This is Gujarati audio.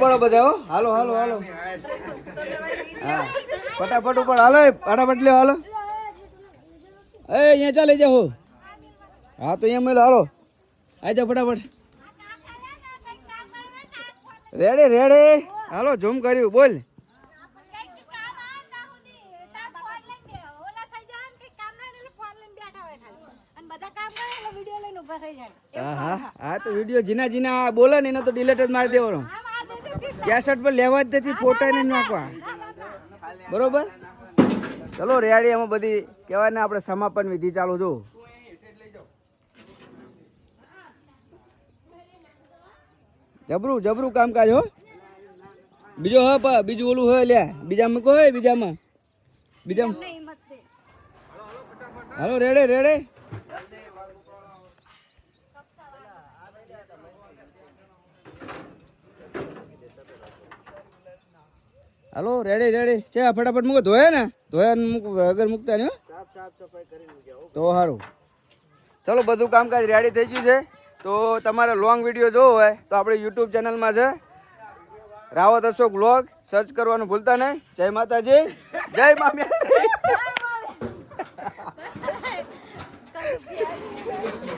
પડો બધા હો. હાલો હાલો હાલો હા ફટાફટ ઉપર હાલો ફટાફટ લ્યો હાલો અહીંયા ચાલે જાઓ હા તો અહીંયા મેલો હાલો આવી જાઓ ફટાફટ રેડે રેડે હાલો ઝૂમ કર્યું બોલ હા હા તો વિડીયો જીના જીના બોલે ને એને તો ડિલેટ જ મારી દેવાનો કેસેટ પર લેવા જ નથી ફોટા ને નાખવા બરોબર ચલો રેડી એમાં બધી કહેવાય ને આપણે સમાપન વિધિ ચાલુ જો જબરું જબરું કામકાજ હો બીજો હ બીજું ઓલું હોય લે બીજામાં કહો બીજામાં હાલો રેડે રેડે હાલો રેડી રેડી છે ફટાફટ મૂકો ધોયા ને ધોયા મૂક વગર મૂકતા નહીં સાફ સફાઈ કરીને તો સારું ચલો બધું કામકાજ રેડી થઈ ગયું છે તો તમારે લોંગ વિડીયો જોવો હોય તો આપણે યુટ્યુબ ચેનલમાં છે રાવત અશોક વ્લોગ સર્ચ કરવાનું ભૂલતા નહીં જય માતાજી જય મામી